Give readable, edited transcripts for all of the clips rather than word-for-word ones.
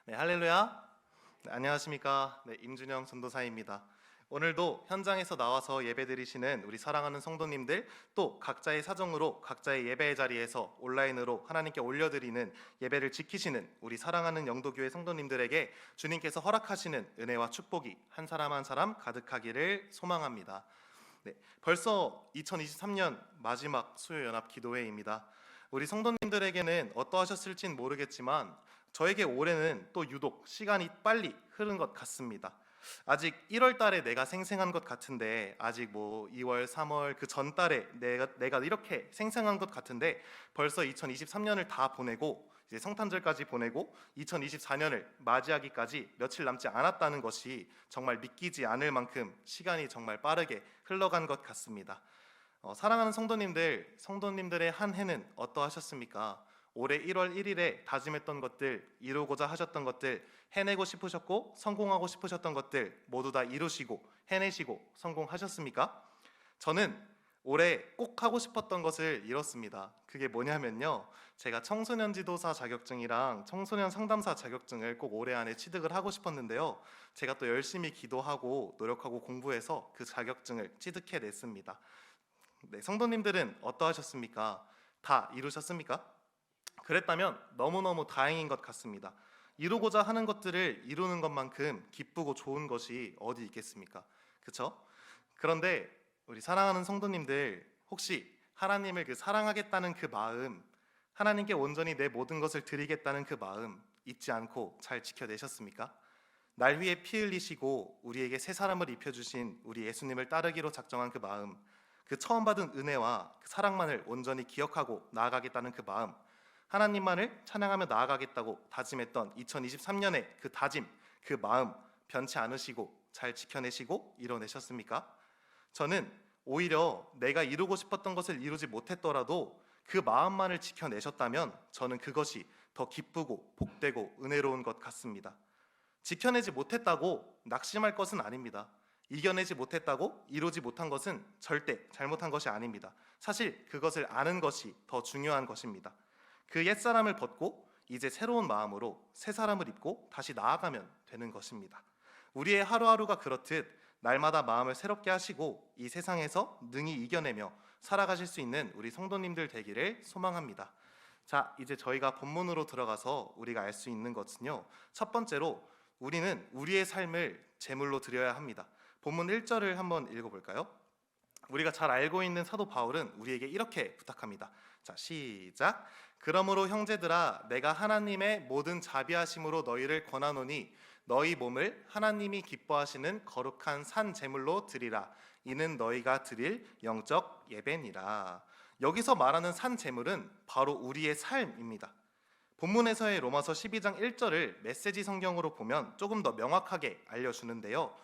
네, 할렐루야. 네, 안녕하십니까. 네, 임준영 전도사입니다. 오늘도 현장에서 나와서 예배드리시는 우리 사랑하는 성도님들, 또 각자의 사정으로 각자의 예배의 자리에서 온라인으로 하나님께 올려드리는 예배를 지키시는 우리 사랑하는 영도교회 성도님들에게 주님께서 허락하시는 은혜와 축복이 한 사람 한 사람 가득하기를 소망합니다. 네, 벌써 2023년 마지막 수요연합 기도회입니다. 우리 성도님들에게는 어떠하셨을진 모르겠지만 저에게 올해는 또 유독 시간이 빨리 흐른 것 같습니다. 아직 1월 달에 내가 생생한 것 같은데, 아직 뭐 2월, 3월 그 전 달에 내가 이렇게 생생한 것 같은데 벌써 2023년을 다 보내고 이제 성탄절까지 보내고 2024년을 맞이하기까지 며칠 남지 않았다는 것이 정말 믿기지 않을 만큼 시간이 정말 빠르게 흘러간 것 같습니다. 사랑하는 성도님들의 한 해는 어떠하셨습니까? 올해 1월 1일에 다짐했던 것들, 이루고자 하셨던 것들, 해내고 싶으셨고 성공하고 싶으셨던 것들 모두 다 이루시고 해내시고 성공하셨습니까? 저는 올해 꼭 하고 싶었던 것을 이뤘습니다. 그게 뭐냐면요, 제가 청소년 지도사 자격증이랑 청소년 상담사 자격증을 꼭 올해 안에 취득을 하고 싶었는데요, 제가 또 열심히 기도하고 노력하고 공부해서 그 자격증을 취득해냈습니다. 네, 성도님들은 어떠하셨습니까? 다 이루셨습니까? 그랬다면 너무너무 다행인 것 같습니다. 이루고자 하는 것들을 이루는 것만큼 기쁘고 좋은 것이 어디 있겠습니까? 그렇죠? 그런데 우리 사랑하는 성도님들, 혹시 하나님을 사랑하겠다는 그 마음, 하나님께 온전히 내 모든 것을 드리겠다는 그 마음 잊지 않고 잘 지켜내셨습니까? 날 위해 피 흘리시고 우리에게 새 사람을 입혀주신 우리 예수님을 따르기로 작정한 그 마음, 그 처음 받은 은혜와 그 사랑만을 온전히 기억하고 나아가겠다는 그 마음, 하나님만을 찬양하며 나아가겠다고 다짐했던 2023년의 그 다짐, 그 마음 변치 않으시고 잘 지켜내시고 이뤄내셨습니까? 저는 오히려 내가 이루고 싶었던 것을 이루지 못했더라도 그 마음만을 지켜내셨다면 저는 그것이 더 기쁘고 복되고 은혜로운 것 같습니다. 지켜내지 못했다고 낙심할 것은 아닙니다. 이겨내지 못했다고 이루지 못한 것은 절대 잘못한 것이 아닙니다. 사실 그것을 아는 것이 더 중요한 것입니다. 그 옛사람을 벗고 이제 새로운 마음으로 새 사람을 입고 다시 나아가면 되는 것입니다. 우리의 하루하루가 그렇듯 날마다 마음을 새롭게 하시고 이 세상에서 능히 이겨내며 살아가실 수 있는 우리 성도님들 되기를 소망합니다. 자, 이제 저희가 본문으로 들어가서 우리가 알 수 있는 것은요, 첫 번째로 우리는 우리의 삶을 제물로 드려야 합니다. 본문 1절을 한번 읽어볼까요? 우리가 잘 알고 있는 사도 바울은 우리에게 이렇게 부탁합니다. 자, 시작. 그러므로 형제들아, 내가 하나님의 모든 자비하심으로 너희를 권하노니 너희 몸을 하나님이 기뻐하시는 거룩한 산 제물로 드리라. 이는 너희가 드릴 영적 예배니라. 여기서 말하는 산 제물은 바로 우리의 삶입니다. 본문에서의 로마서 12장 1절을 메시지 성경으로 보면 조금 더 명확하게 알려주는데요.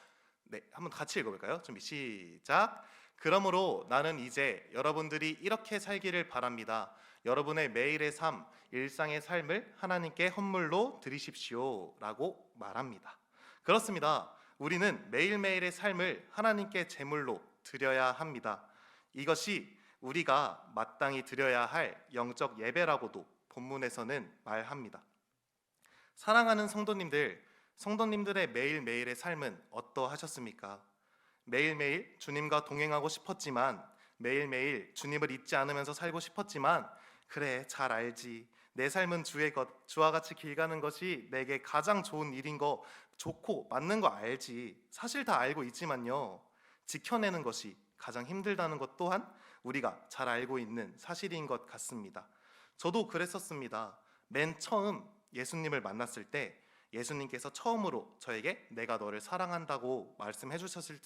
네, 한번 같이 읽어볼까요? 준비 시작. 그러므로 나는 이제 여러분들이 이렇게 살기를 바랍니다. 여러분의 매일의 삶, 일상의 삶을 하나님께 헌물로 드리십시오 라고 말합니다. 그렇습니다. 우리는 매일매일의 삶을 하나님께 제물로 드려야 합니다. 이것이 우리가 마땅히 드려야 할 영적 예배라고도 본문에서는 말합니다. 사랑하는 성도님들의 매일매일의 삶은 어떠하셨습니까? 매일매일 주님과 동행하고 싶었지만, 매일매일 주님을 잊지 않으면서 살고 싶었지만, 그래, 잘 알지, 내 삶은 주의 것, 주와 같이 길 가는 것이 내게 가장 좋은 일인 거, 좋고 맞는 거 알지, 사실 다 알고 있지만요, 지켜내는 것이 가장 힘들다는 것 또한 우리가 잘 알고 있는 사실인 것 같습니다. 저도 그랬었습니다. 맨 처음 예수님을 만났을 때 예수님께서 처음으로 저에게 내가 너를 사랑한다고 말씀해 주셨을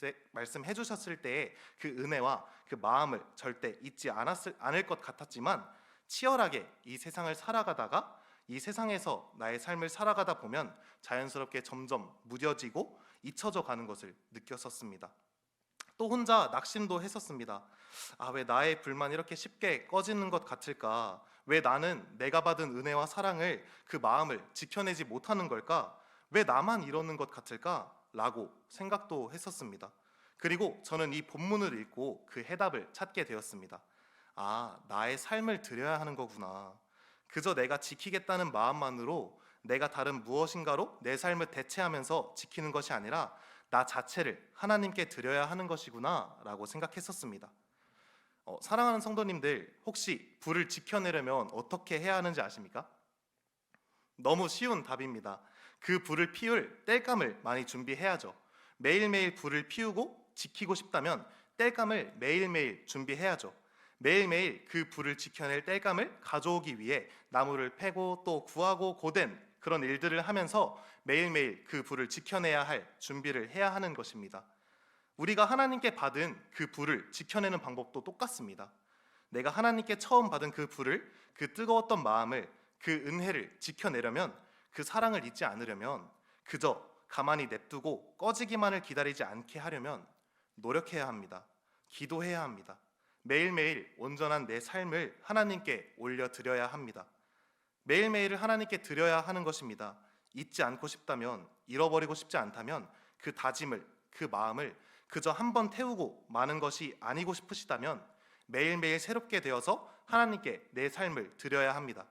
때의 그 은혜와 그 마음을 절대 잊지 않을 것 같았지만, 치열하게 이 세상을 살아가다가 이 세상에서 나의 삶을 살아가다 보면 자연스럽게 점점 무뎌지고 잊혀져 가는 것을 느꼈었습니다. 또 혼자 낙심도 했었습니다. 왜 나의 불만 이렇게 쉽게 꺼지는 것 같을까? 왜 나는 내가 받은 은혜와 사랑을, 그 마음을 지켜내지 못하는 걸까? 왜 나만 이러는 것 같을까? 라고 생각도 했었습니다. 그리고 저는 이 본문을 읽고 그 해답을 찾게 되었습니다. 나의 삶을 드려야 하는 거구나. 그저 내가 지키겠다는 마음만으로 내가 다른 무엇인가로 내 삶을 대체하면서 지키는 것이 아니라 나 자체를 하나님께 드려야 하는 것이구나 라고 생각했었습니다. 사랑하는 성도님들, 혹시 불을 지켜내려면 어떻게 해야 하는지 아십니까? 너무 쉬운 답입니다. 그 불을 피울 땔감을 많이 준비해야죠. 매일매일 불을 피우고 지키고 싶다면 땔감을 매일매일 준비해야죠. 매일매일 그 불을 지켜낼 땔감을 가져오기 위해 나무를 패고 또 구하고 고된 그런 일들을 하면서 매일매일 그 불을 지켜내야 할 준비를 해야 하는 것입니다. 우리가 하나님께 받은 그 불을 지켜내는 방법도 똑같습니다. 내가 하나님께 처음 받은 그 불을, 그 뜨거웠던 마음을, 그 은혜를 지켜내려면, 그 사랑을 잊지 않으려면, 그저 가만히 냅두고 꺼지기만을 기다리지 않게 하려면 노력해야 합니다. 기도해야 합니다. 매일매일 온전한 내 삶을 하나님께 올려드려야 합니다. 매일매일을 하나님께 드려야 하는 것입니다. 잊지 않고 싶다면, 잃어버리고 싶지 않다면 그 다짐을, 그 마음을 그저 한번 태우고 마는 것이 아니고 싶으시다면 매일매일 새롭게 되어서 하나님께 내 삶을 드려야 합니다.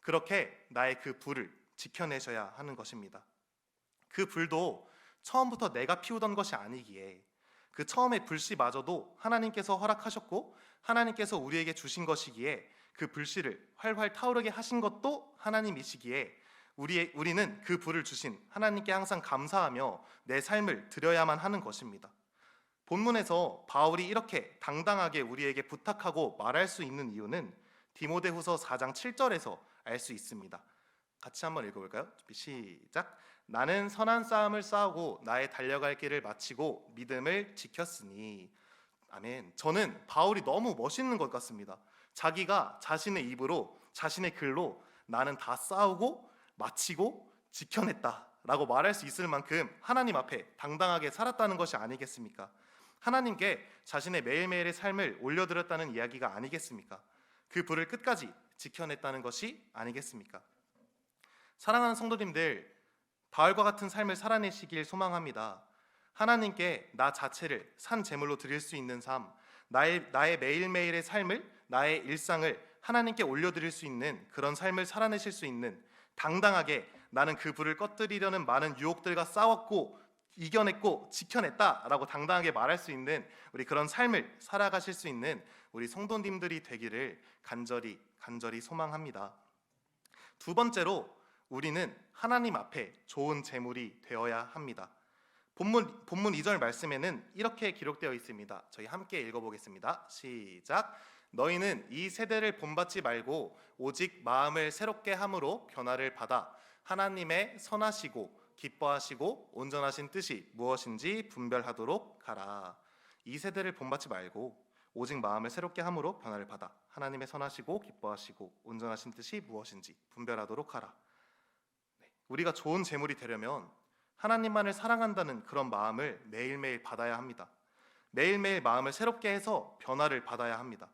그렇게 나의 그 불을 지켜내셔야 하는 것입니다. 그 불도 처음부터 내가 피우던 것이 아니기에, 그 처음의 불씨마저도 하나님께서 허락하셨고 하나님께서 우리에게 주신 것이기에, 그 불씨를 활활 타오르게 하신 것도 하나님이시기에 우리는 그 불을 주신 하나님께 항상 감사하며 내 삶을 드려야만 하는 것입니다. 본문에서 바울이 이렇게 당당하게 우리에게 부탁하고 말할 수 있는 이유는 디모데후서 4장 7절에서 알 수 있습니다. 같이 한번 읽어볼까요? 시작. 나는 선한 싸움을 싸우고 나의 달려갈 길을 마치고 믿음을 지켰으니. 아멘. 저는 바울이 너무 멋있는 것 같습니다. 자기가 자신의 입으로, 자신의 글로 나는 다 싸우고 마치고 지켜냈다라고 말할 수 있을 만큼 하나님 앞에 당당하게 살았다는 것이 아니겠습니까? 하나님께 자신의 매일매일의 삶을 올려드렸다는 이야기가 아니겠습니까? 그 불을 끝까지 지켜냈다는 것이 아니겠습니까? 사랑하는 성도님들, 바울과 같은 삶을 살아내시길 소망합니다. 하나님께 나 자체를 산 제물로 드릴 수 있는 삶, 나의 매일매일의 삶을, 나의 일상을 하나님께 올려드릴 수 있는 그런 삶을 살아내실 수 있는, 당당하게 나는 그 불을 꺼뜨리려는 많은 유혹들과 싸웠고 이겨냈고 지켜냈다라고 당당하게 말할 수 있는 우리 그런 삶을 살아가실 수 있는 우리 성도님들이 되기를 간절히 소망합니다. 두 번째로, 우리는 하나님 앞에 좋은 제물이 되어야 합니다. 본문 2절 말씀에는 이렇게 기록되어 있습니다. 저희 함께 읽어보겠습니다. 시작. 너희는 이 세대를 본받지 말고 오직 마음을 새롭게 함으로 변화를 받아 하나님의 선하시고 기뻐하시고 온전하신 뜻이 무엇인지 분별하도록 하라. 이 세대를 본받지 말고 오직 마음을 새롭게 함으로 변화를 받아 하나님의 선하시고 기뻐하시고 온전하신 뜻이 무엇인지 분별하도록 하라. 우리가 좋은 제물이 되려면 하나님만을 사랑한다는 그런 마음을 매일매일 받아야 합니다. 매일매일 마음을 새롭게 해서 변화를 받아야 합니다.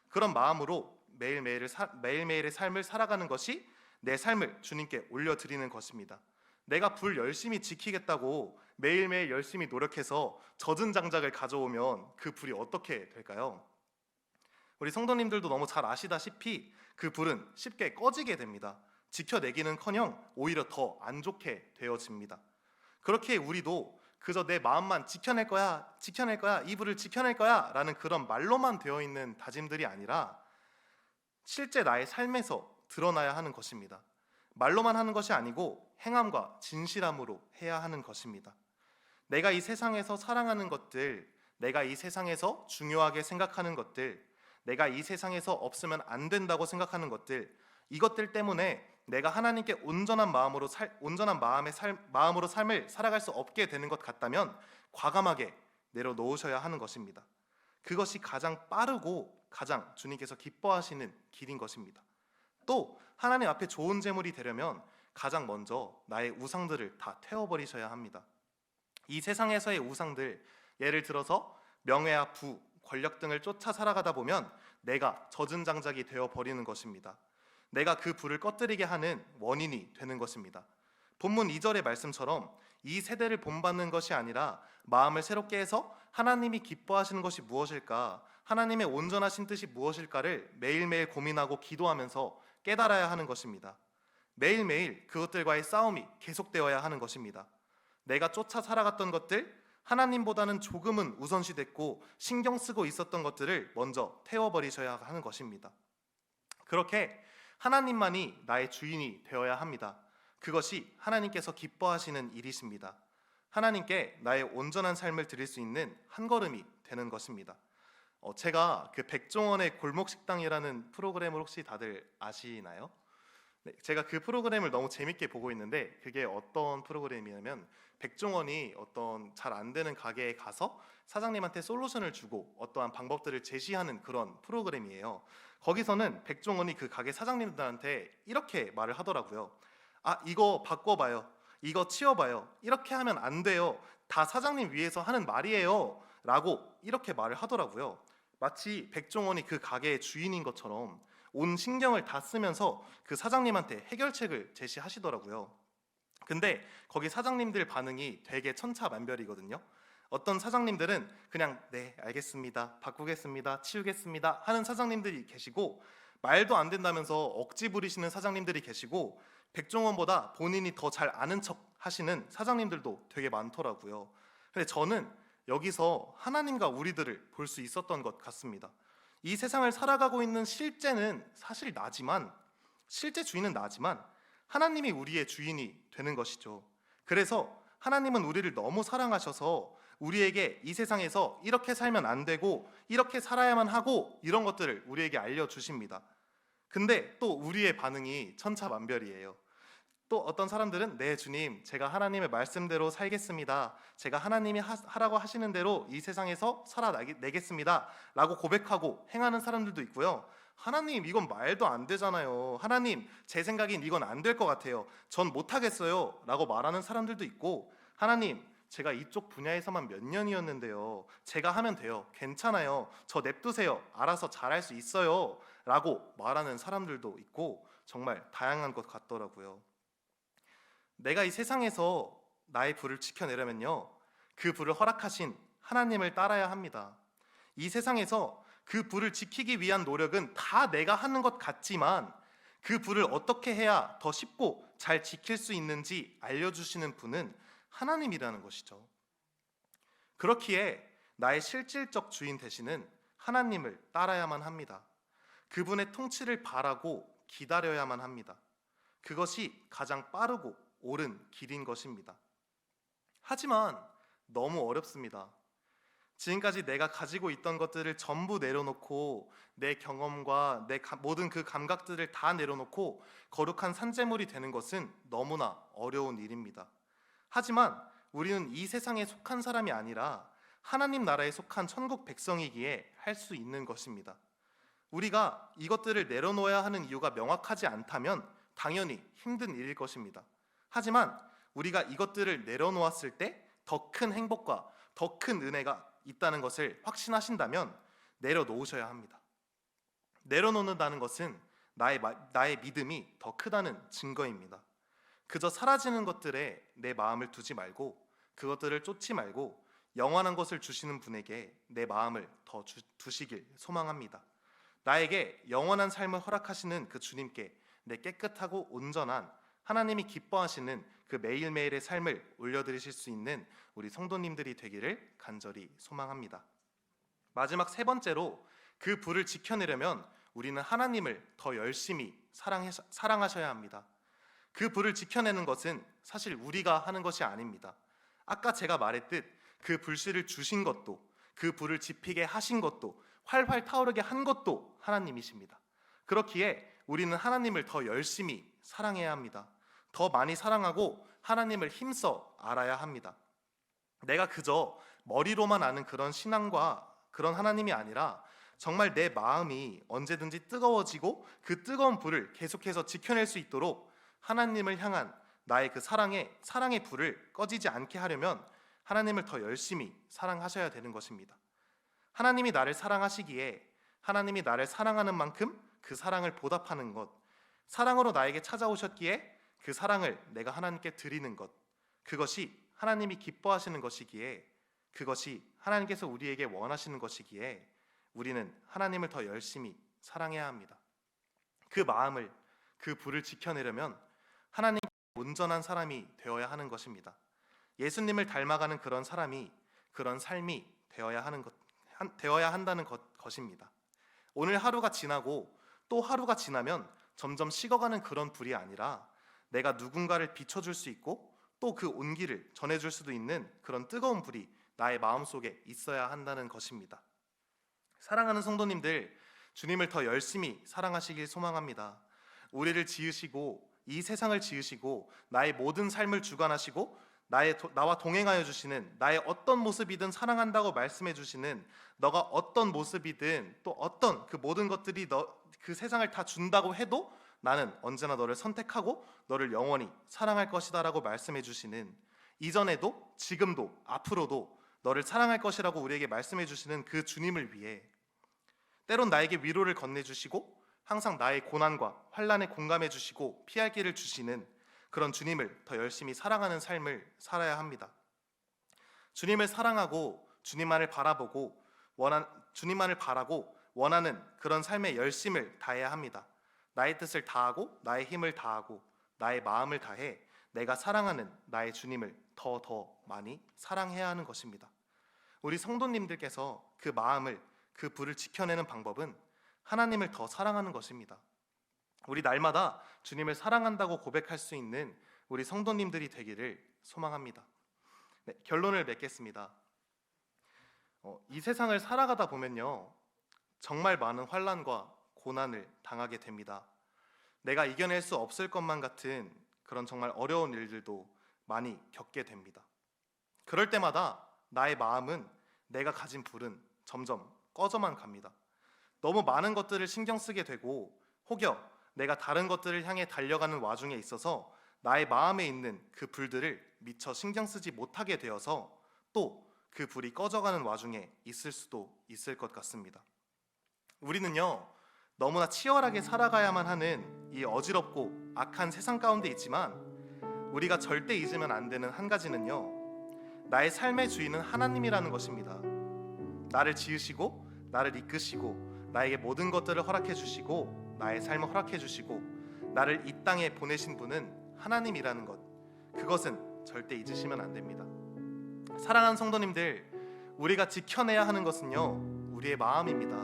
그런 마음으로 매일매일의 삶을 살아가는 것이 내 삶을 주님께 올려드리는 것입니다. 내가 불 열심히 지키겠다고 매일매일 열심히 노력해서 젖은 장작을 가져오면 그 불이 어떻게 될까요? 우리 성도님들도 너무 잘 아시다시피 그 불은 쉽게 꺼지게 됩니다. 지켜내기는커녕 오히려 더 안 좋게 되어집니다. 그렇게 우리도 그저 내 마음만 지켜낼 거야, 이 불을 지켜낼 거야 라는 그런 말로만 되어 있는 다짐들이 아니라 실제 나의 삶에서 드러나야 하는 것입니다. 말로만 하는 것이 아니고 행함과 진실함으로 해야 하는 것입니다. 내가 이 세상에서 사랑하는 것들, 내가 이 세상에서 중요하게 생각하는 것들, 내가 이 세상에서 없으면 안 된다고 생각하는 것들, 이것들 때문에 내가 하나님께 온전한 마음으로 삶을 살아갈 수 없게 되는 것 같다면 과감하게 내려놓으셔야 하는 것입니다. 그것이 가장 빠르고 가장 주님께서 기뻐하시는 길인 것입니다. 또 하나님 앞에 좋은 제물이 되려면 가장 먼저 나의 우상들을 다 태워버리셔야 합니다. 이 세상에서의 우상들, 예를 들어서 명예와 부, 권력 등을 쫓아 살아가다 보면 내가 젖은 장작이 되어버리는 것입니다. 내가 그 불을 꺼뜨리게 하는 원인이 되는 것입니다. 본문 2절의 말씀처럼 이 세대를 본받는 것이 아니라 마음을 새롭게 해서 하나님이 기뻐하시는 것이 무엇일까, 하나님의 온전하신 뜻이 무엇일까를 매일매일 고민하고 기도하면서 깨달아야 하는 것입니다. 매일매일 그것들과의 싸움이 계속되어야 하는 것입니다. 내가 쫓아 살아갔던 것들, 하나님보다는 조금은 우선시됐고 신경 쓰고 있었던 것들을 먼저 태워버리셔야 하는 것입니다. 그렇게 하나님만이 나의 주인이 되어야 합니다. 그것이 하나님께서 기뻐하시는 일이십니다. 하나님께 나의 온전한 삶을 드릴 수 있는 한 걸음이 되는 것입니다. 제가 그 백종원의 골목식당이라는 프로그램을 혹시 다들 아시나요? 네, 제가 그 프로그램을 너무 재밌게 보고 있는데 그게 어떤 프로그램이냐면 백종원이 어떤 잘 안 되는 가게에 가서 사장님한테 솔루션을 주고 어떠한 방법들을 제시하는 그런 프로그램이에요. 거기서는 백종원이 그 가게 사장님들한테 이렇게 말을 하더라고요. 아, 이거 바꿔봐요. 이거 치워봐요. 이렇게 하면 안 돼요. 다 사장님 위해서 하는 말이에요. 라고 이렇게 말을 하더라고요. 마치 백종원이 그 가게의 주인인 것처럼 온 신경을 다 쓰면서 그 사장님한테 해결책을 제시하시더라고요. 근데 거기 사장님들 반응이 되게 천차만별이거든요. 어떤 사장님들은 그냥 네 알겠습니다, 바꾸겠습니다, 치우겠습니다 하는 사장님들이 계시고, 말도 안 된다면서 억지 부리시는 사장님들이 계시고, 백종원보다 본인이 더 잘 아는 척 하시는 사장님들도 되게 많더라고요. 근데 저는 여기서 하나님과 우리들을 볼 수 있었던 것 같습니다. 이 세상을 살아가고 있는 실제 주인은 나지만 하나님이 우리의 주인이 되는 것이죠. 그래서 하나님은 우리를 너무 사랑하셔서 우리에게 이 세상에서 이렇게 살면 안 되고 이렇게 살아야만 하고 이런 것들을 우리에게 알려주십니다. 근데 또 우리의 반응이 천차만별이에요. 또 어떤 사람들은 네 주님, 제가 하나님의 말씀대로 살겠습니다, 제가 하나님이 하라고 하시는 대로 이 세상에서 살아내겠습니다 라고 고백하고 행하는 사람들도 있고요. 하나님, 이건 말도 안 되잖아요. 하나님, 제 생각엔 이건 안 될 것 같아요. 전 못하겠어요 라고 말하는 사람들도 있고, 하나님, 제가 이쪽 분야에서만 몇 년이었는데요, 제가 하면 돼요, 괜찮아요, 저 냅두세요, 알아서 잘할 수 있어요 라고 말하는 사람들도 있고, 정말 다양한 것 같더라고요. 내가 이 세상에서 나의 불을 지켜내려면요, 그 불을 허락하신 하나님을 따라야 합니다. 이 세상에서 그 불을 지키기 위한 노력은 다 내가 하는 것 같지만 그 불을 어떻게 해야 더 쉽고 잘 지킬 수 있는지 알려주시는 분은 하나님이라는 것이죠. 그렇기에 나의 실질적 주인 되시는 하나님을 따라야만 합니다. 그분의 통치를 바라고 기다려야만 합니다. 그것이 가장 빠르고 옳은 길인 것입니다. 하지만 너무 어렵습니다. 지금까지 내가 가지고 있던 것들을 전부 내려놓고 내 경험과 내 모든 그 감각들을 다 내려놓고 거룩한 산재물이 되는 것은 너무나 어려운 일입니다. 하지만 우리는 이 세상에 속한 사람이 아니라 하나님 나라에 속한 천국 백성이기에 할 수 있는 것입니다. 우리가 이것들을 내려놓아야 하는 이유가 명확하지 않다면 당연히 힘든 일일 것입니다. 하지만 우리가 이것들을 내려놓았을 때 더 큰 행복과 더 큰 은혜가 있다는 것을 확신하신다면 내려놓으셔야 합니다. 내려놓는다는 것은 나의 믿음이 더 크다는 증거입니다. 그저 사라지는 것들에 내 마음을 두지 말고, 그것들을 쫓지 말고 영원한 것을 주시는 분에게 내 마음을 더 두시길 소망합니다. 나에게 영원한 삶을 허락하시는 그 주님께 내 깨끗하고 온전한, 하나님이 기뻐하시는 그 매일매일의 삶을 올려드리실 수 있는 우리 성도님들이 되기를 간절히 소망합니다. 마지막 세 번째로, 그 불을 지켜내려면 우리는 하나님을 더 열심히 사랑하셔야 합니다. 그 불을 지켜내는 것은 사실 우리가 하는 것이 아닙니다. 아까 제가 말했듯 그 불씨를 주신 것도, 그 불을 지피게 하신 것도, 활활 타오르게 한 것도 하나님이십니다. 그렇기에 우리는 하나님을 더 열심히 사랑해야 합니다. 더 많이 사랑하고 하나님을 힘써 알아야 합니다. 내가 그저 머리로만 아는 그런 신앙과 그런 하나님이 아니라 정말 내 마음이 언제든지 뜨거워지고 그 뜨거운 불을 계속해서 지켜낼 수 있도록 하나님을 향한 나의 그 사랑의 불을 꺼지지 않게 하려면 하나님을 더 열심히 사랑하셔야 되는 것입니다. 하나님이 나를 사랑하시기에 하나님이 나를 사랑하는 만큼 그 사랑을 보답하는 것, 사랑으로 나에게 찾아오셨기에 그 사랑을 내가 하나님께 드리는 것, 그것이 하나님이 기뻐하시는 것이기에, 그것이 하나님께서 우리에게 원하시는 것이기에 우리는 하나님을 더 열심히 사랑해야 합니다. 그 마음을, 그 불을 지켜내려면 하나님 온전한 사람이 되어야 하는 것입니다. 예수님을 닮아가는 그런 사람이, 그런 삶이 되어야 한다는 것입니다. 오늘 하루가 지나고 또 하루가 지나면 점점 식어가는 그런 불이 아니라 내가 누군가를 비춰줄 수 있고 또 그 온기를 전해줄 수도 있는 그런 뜨거운 불이 나의 마음속에 있어야 한다는 것입니다. 사랑하는 성도님들, 주님을 더 열심히 사랑하시길 소망합니다. 우리를 지으시고 이 세상을 지으시고 나의 모든 삶을 주관하시고 나와 동행하여 주시는, 나의 어떤 모습이든 사랑한다고 말씀해 주시는, 너가 어떤 모습이든 또 어떤 그 모든 것들이 그 세상을 다 준다고 해도 나는 언제나 너를 선택하고 너를 영원히 사랑할 것이다 라고 말씀해 주시는, 이전에도 지금도 앞으로도 너를 사랑할 것이라고 우리에게 말씀해 주시는 그 주님을 위해 때론 나에게 위로를 건네주시고 항상 나의 고난과 환난에 공감해 주시고 피할 길을 주시는 그런 주님을 더 열심히 사랑하는 삶을 살아야 합니다. 주님을 사랑하고 주님만을 바라고 원하는 그런 삶의 열심을 다해야 합니다. 나의 뜻을 다하고 나의 힘을 다하고 나의 마음을 다해 내가 사랑하는 나의 주님을 더 많이 사랑해야 하는 것입니다. 우리 성도님들께서 그 마음을, 그 불을 지켜내는 방법은 하나님을 더 사랑하는 것입니다. 우리 날마다 주님을 사랑한다고 고백할 수 있는 우리 성도님들이 되기를 소망합니다. 네, 결론을 맺겠습니다. 이 세상을 살아가다 보면요, 정말 많은 환난과 고난을 당하게 됩니다. 내가 이겨낼 수 없을 것만 같은 그런 정말 어려운 일들도 많이 겪게 됩니다. 그럴 때마다 나의 마음은, 내가 가진 불은 점점 꺼져만 갑니다. 너무 많은 것들을 신경 쓰게 되고 혹여 내가 다른 것들을 향해 달려가는 와중에 있어서 나의 마음에 있는 그 불들을 미처 신경 쓰지 못하게 되어서 또 그 불이 꺼져가는 와중에 있을 수도 있을 것 같습니다. 우리는요, 너무나 치열하게 살아가야만 하는 이 어지럽고 악한 세상 가운데 있지만 우리가 절대 잊으면 안 되는 한 가지는요, 나의 삶의 주인은 하나님이라는 것입니다. 나를 지으시고 나를 이끄시고 나에게 모든 것들을 허락해 주시고 나의 삶을 허락해 주시고 나를 이 땅에 보내신 분은 하나님이라는 것, 그것은 절대 잊으시면 안 됩니다. 사랑하는 성도님들, 우리가 지켜내야 하는 것은요, 우리의 마음입니다.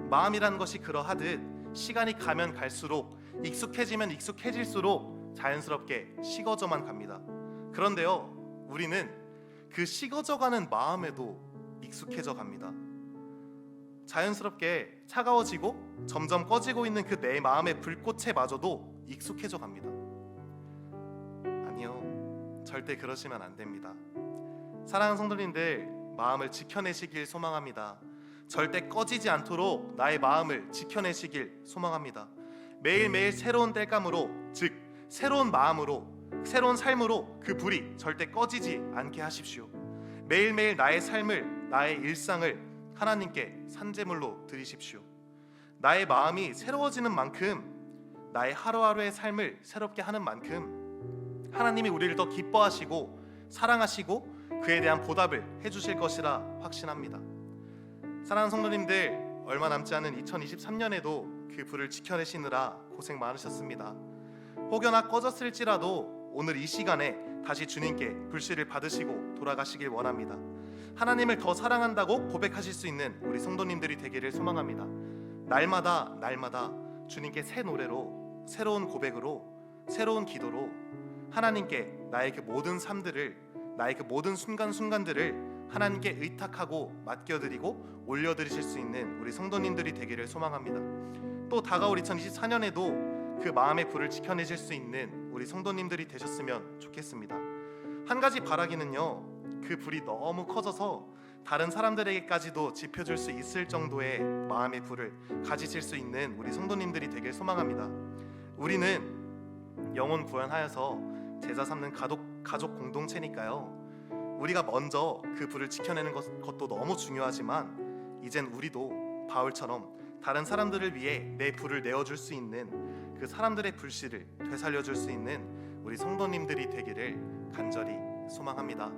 마음이라는 것이 그러하듯 시간이 가면 갈수록, 익숙해지면 익숙해질수록 자연스럽게 식어져만 갑니다. 그런데요, 우리는 그 식어져가는 마음에도 익숙해져 갑니다. 자연스럽게 차가워지고 점점 꺼지고 있는 그 내 마음의 불꽃에 마저도 익숙해져 갑니다. 아니요, 절대 그러시면 안 됩니다. 사랑하는 성도님들, 마음을 지켜내시길 소망합니다. 절대 꺼지지 않도록 나의 마음을 지켜내시길 소망합니다. 매일매일 새로운 땔감으로, 즉 새로운 마음으로, 새로운 삶으로 그 불이 절대 꺼지지 않게 하십시오. 매일매일 나의 삶을, 나의 일상을 하나님께 산제물로 드리십시오. 나의 마음이 새로워지는 만큼, 나의 하루하루의 삶을 새롭게 하는 만큼 하나님이 우리를 더 기뻐하시고 사랑하시고 그에 대한 보답을 해주실 것이라 확신합니다. 사랑하는 성도님들, 얼마 남지 않은 2023년에도 그 불을 지켜내시느라 고생 많으셨습니다. 혹여나 꺼졌을지라도 오늘 이 시간에 다시 주님께 불씨를 받으시고 돌아가시길 원합니다. 하나님을 더 사랑한다고 고백하실 수 있는 우리 성도님들이 되기를 소망합니다. 날마다 주님께 새 노래로, 새로운 고백으로, 새로운 기도로 하나님께 나의 그 모든 삶들을, 나의 그 모든 순간순간들을 하나님께 의탁하고 맡겨드리고 올려드리실 수 있는 우리 성도님들이 되기를 소망합니다. 또 다가올 2024년에도 그 마음의 불을 지켜내실 수 있는 우리 성도님들이 되셨으면 좋겠습니다. 한 가지 바라기는요, 그 불이 너무 커져서 다른 사람들에게까지도 지펴줄 수 있을 정도의 마음의 불을 가지실 수 있는 우리 성도님들이 되길 소망합니다. 우리는 영혼 구원하여서 제자 삼는 가족 공동체니까요, 우리가 먼저 그 불을 지켜내는 것도 너무 중요하지만 이젠 우리도 바울처럼 다른 사람들을 위해 내 불을 내어줄 수 있는, 그 사람들의 불씨를 되살려줄 수 있는 우리 성도님들이 되기를 간절히 소망합니다.